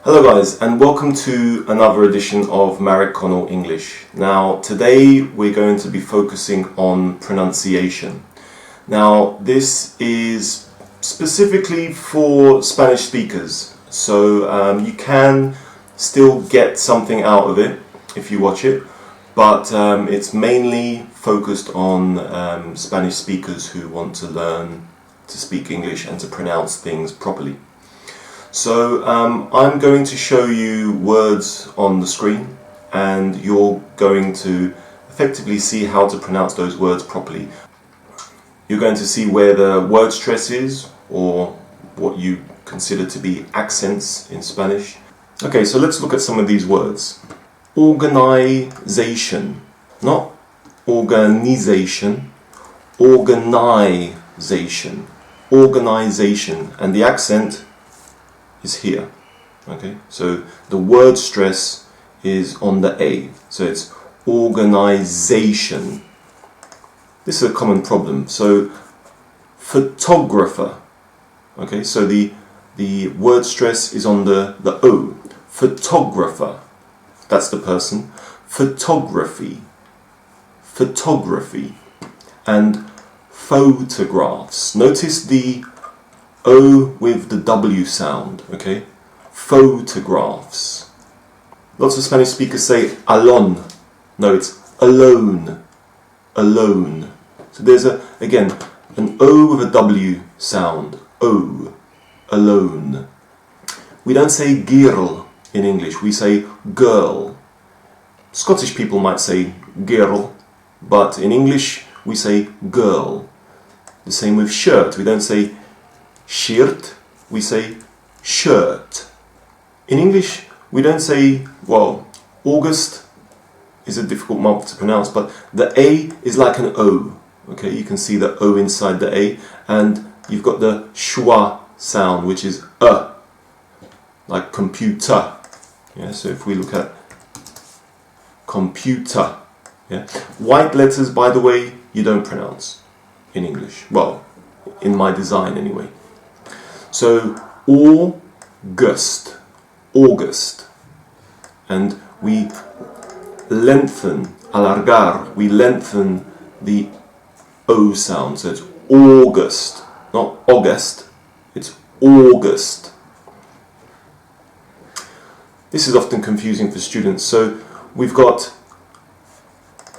Hello guys, and welcome to another edition of Marek Connell English. Now today we're going to be focusing on pronunciation. Now this is specifically for Spanish speakers, so you can still get something out of it if you watch it, but it's mainly focused on Spanish speakers who want to learn to speak English and to pronounce things properly. So I'm going to show you words on the screen, and you're going to effectively see how to pronounce those words properly. You're going to see where the word stress is, or what you consider to be accents in Spanish. Okay, so let's look at some of these words. Organization, not organization, organization, organization, and the accent is here. Okay, so the word stress is on the A, so it's organization. This is a common problem. So photographer, okay, so the word stress is on the O. Photographer, that's the person. Photography, photography, and photographs. Notice the O with the W sound, okay? Photographs. Lots of Spanish speakers say alone. No, it's alone. Alone. So there's again an O with a W sound. O. Alone. We don't say girl in English, we say girl. Scottish people might say girl, but in English we say girl. The same with shirt. We don't say shirt, we say shirt. In English, we don't say, well, August is a difficult month to pronounce, but the A is like an O. Okay, you can see the O inside the A, and you've got the schwa sound, which is like computer. Yeah, so if we look at computer, yeah, white letters, by the way, you don't pronounce in English. Well, in my design anyway. So August, August, and we lengthen, alargar, we lengthen the O sound, so it's August, not August, it's August. This is often confusing for students, so we've got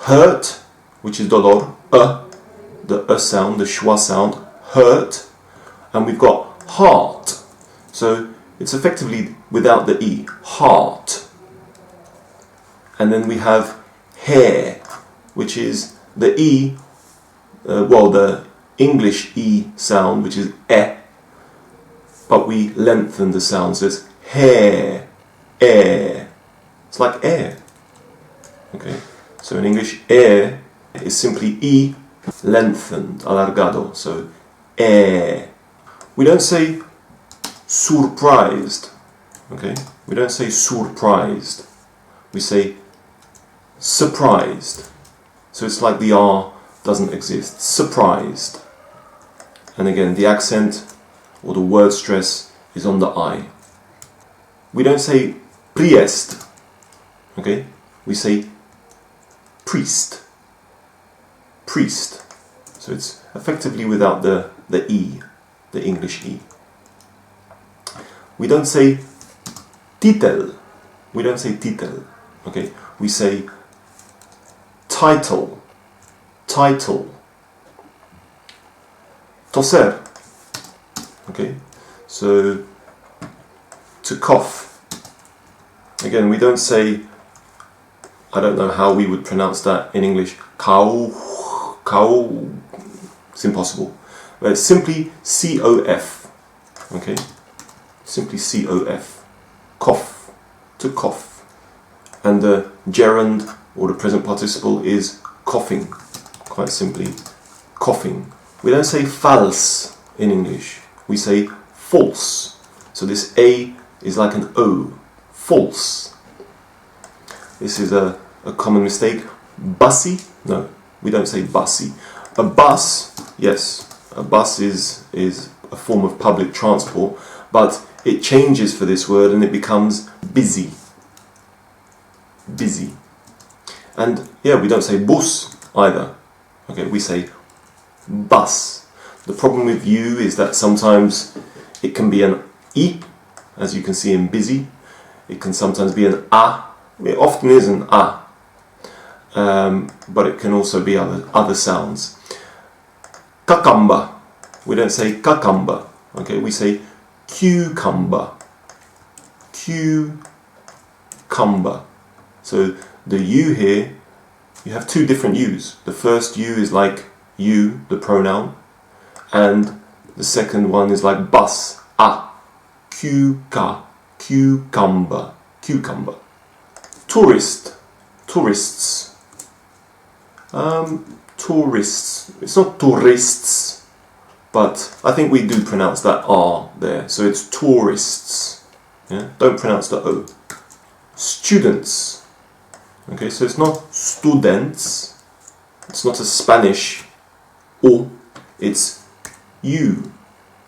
hurt, which is dolor, the sound, the schwa sound, hurt, and we've got heart, so it's effectively without the E, heart. And then we have hair, which is the E, the English E sound, which is but we lengthen the sound, so it's hair, air. It's like air. Okay, so in English, air is simply E lengthened, alargado, so air. We don't say surprised, okay? We don't say surprised. We say surprised. So it's like the R doesn't exist. Surprised. And again, the accent or the word stress is on the I. We don't say priest, okay? We say priest. Priest. So it's effectively without the E. The English E. We don't say titel. We don't say titel. Okay, we say title. Title. Toser. Okay, so to cough. Again, we don't say, I don't know how we would pronounce that in English. Cow. It's impossible. But it's simply C-O-F, okay? Simply C-O-F, cough, to cough. And the gerund, or the present participle, is coughing, quite simply, coughing. We don't say false in English, we say false. So this A is like an O, false. This is a common mistake. Bussy? No, we don't say bussy. A bus, yes. A bus is a form of public transport, but it changes for this word and it becomes busy. Busy. And yeah, we don't say bus either. Okay, we say bus. The problem with U is that sometimes it can be an I, as you can see in busy. It can sometimes be an A. It often is an A. But it can also be other sounds. Cucumber. We don't say cucumber. Okay, we say cucumber. Cucumber. So the U here, you have two different U's. The first U is like you, the pronoun, and the second one is like bus, a, cucumber, cucumber. Tourist, tourists. Tourists. It's not tourists, but I think we do pronounce that R there. So it's tourists. Yeah? Don't pronounce the O. Students. Okay, so it's not students. It's not a Spanish O. It's U.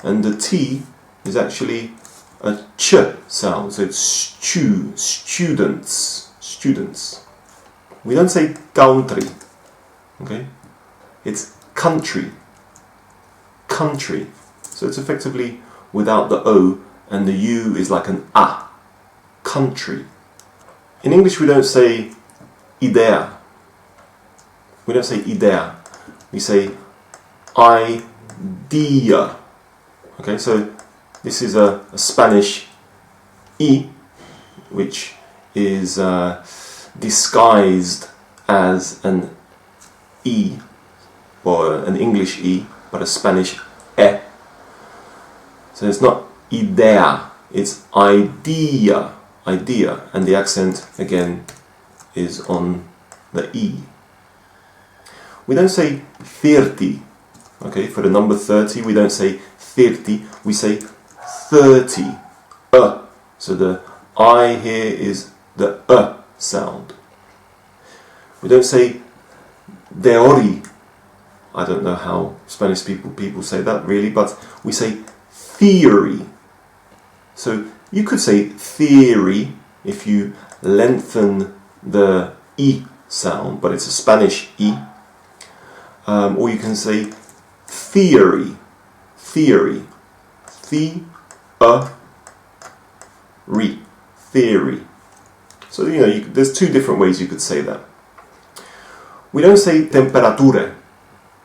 And the T is actually a ch sound. So it's students. Students. We don't say country. Okay? It's country. Country. So it's effectively without the O, and the U is like an A. Country. In English we don't say idea. We don't say idea. We say idea. Okay, so this is a Spanish I, which is disguised as an E, or an English E, but a Spanish E. So it's not idea, it's idea. Idea, and the accent again is on the E. We don't say 30. Okay, for the number 30 we don't say 30, we say 30. So the I here is the sound. We don't say deori. I don't know how Spanish people say that really, but we say theory. So you could say theory if you lengthen the I sound, but it's a Spanish I. Or you can say theory. Theory. Theory. So, you know, there's two different ways you could say that. We don't say temperature.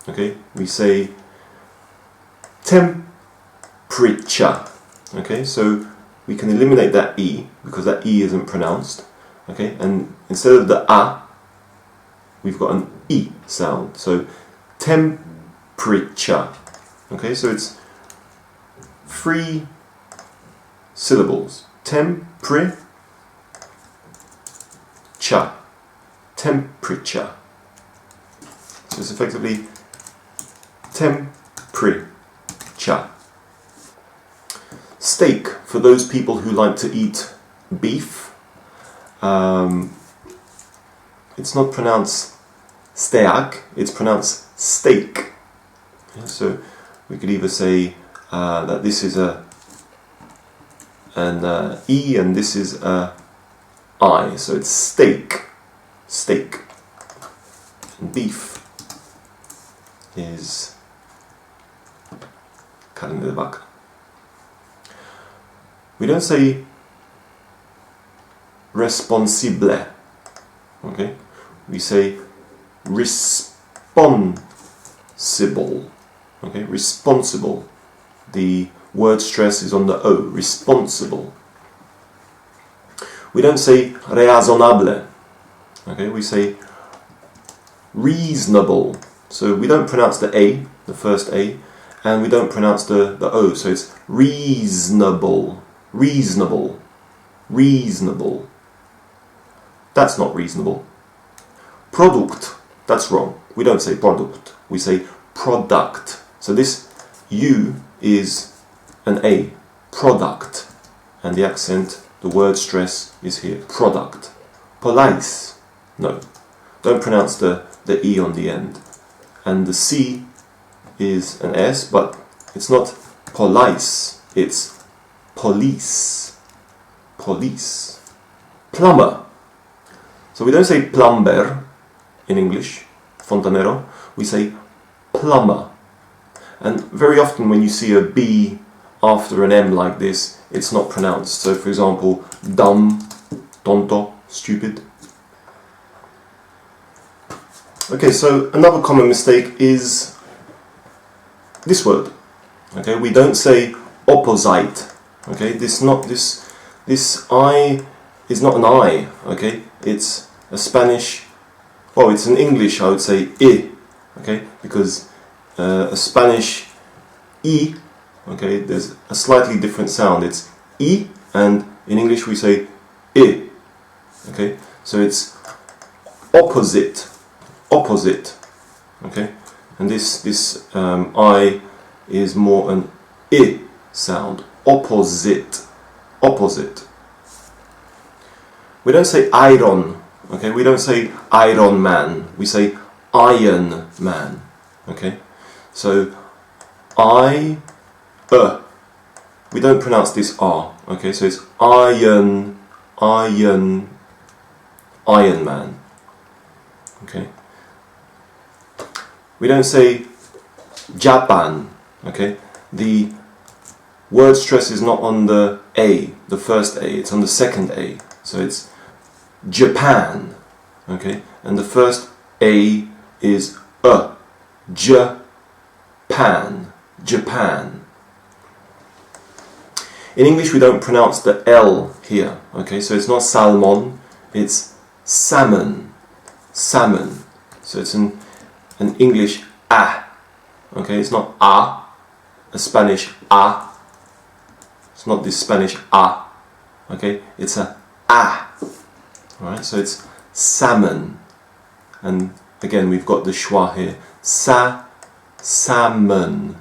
Okay? We say temperature. Okay? So we can eliminate that E, because that E isn't pronounced. Okay? And instead of the A, we've got an I sound. So temperature. Okay? So it's 3 syllables. Temperature. Temperature. So it's effectively temperature. Steak, for those people who like to eat beef, it's not pronounced steak, it's pronounced steak. Yeah, so we could either say that this is an E and this is a I, so it's steak. Steak. And beef is carne de vaca. We don't say responsible. Okay? We say responsible. Okay? Responsible. The word stress is on the O. Responsible. We don't say raisonnable. Okay? We say reasonable. So we don't pronounce the A, the first A, and we don't pronounce the O. So it's reasonable. Reasonable. Reasonable. That's not reasonable. Product. That's wrong. We don't say product. We say product. So this U is an A. Product. And the accent, the word stress is here. Product. Police. No. Don't pronounce the E on the end. And the C is an S, but it's not Police, it's police. Police. Plumber. So we don't say plumber in English, fontanero, we say plumber. And very often when you see a B after an M like this, it's not pronounced. So for example, dumb, tonto, stupid. Okay, so another common mistake is this word. Okay, we don't say opposite. Okay, this I is not an I. Okay, it's a Spanish. Well, it's in English I would say I. Okay, because a Spanish I. Okay, there's a slightly different sound. It's I, and in English we say I. Okay, so it's opposite. Opposite. Okay, and this I is more an I sound. Opposite. Opposite. We don't say iron. Okay, we don't say Iron Man. We say Iron Man. Okay, so we don't pronounce this R. Okay, so it's Iron Man. Okay. We don't say Japan. Okay, the word stress is not on the A, the first A, it's on the second A. So it's Japan. Okay, and the first A is Japan. Japan. In English we don't pronounce the L here. Okay, so it's not salmon, it's salmon. Salmon. So it's an English A. Okay, it's not a Spanish A. It's not this Spanish A. Okay, it's a Alright, so it's salmon. And again we've got the schwa here. Salmon.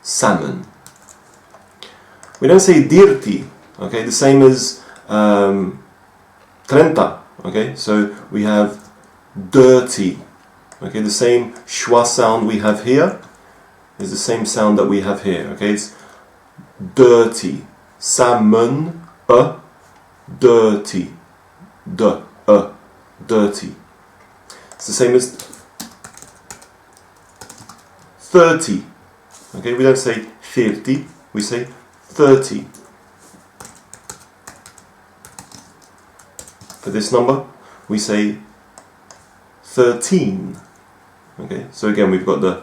Salmon. We don't say dirty. Okay, the same as 30. Okay, so we have dirty. Okay, the same schwa sound we have here is the same sound that we have here. Okay, it's dirty. Salmon, dirty. Dirty. It's the same as 30. Okay, we don't say 30, we say 30. For this number, we say 13. Okay, so again we've got the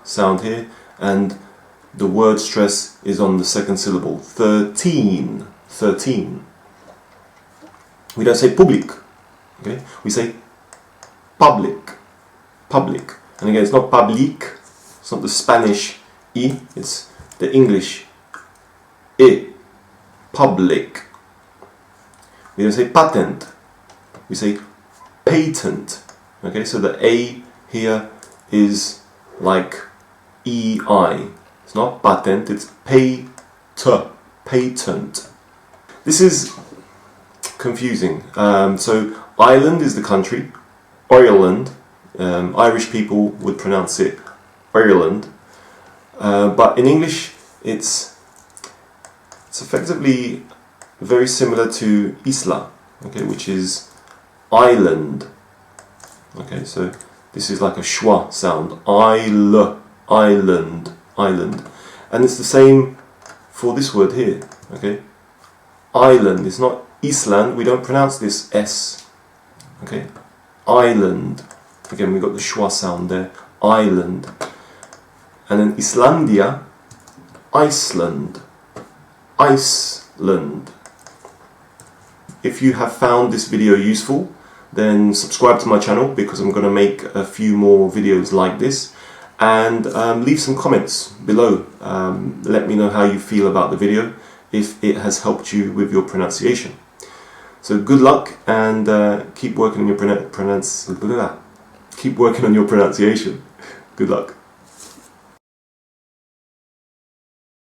sound here, and the word stress is on the second syllable. 13. 13. We don't say public. Okay, we say public. Public. And again, it's not public. It's not the Spanish I. It's the English I. Public. We don't say patent. We say patent. Okay, so the A here is like EI. It's not patent, it's patent. This is confusing. So Ireland is the country. Ireland. Irish people would pronounce it Ireland. But in English it's effectively very similar to Isla, okay, which is island. Okay, so this is like a schwa sound. Island. And it's the same for this word here. Okay, island. It's not Island. We don't pronounce this S. Okay, island. Again, we got the schwa sound there. Island. And then Islandia, Iceland. Iceland. If you have found this video useful, then subscribe to my channel, because I'm going to make a few more videos like this, and leave some comments below. Let me know how you feel about the video, if it has helped you with your pronunciation. So good luck, and keep working on your pronunciation. Good luck.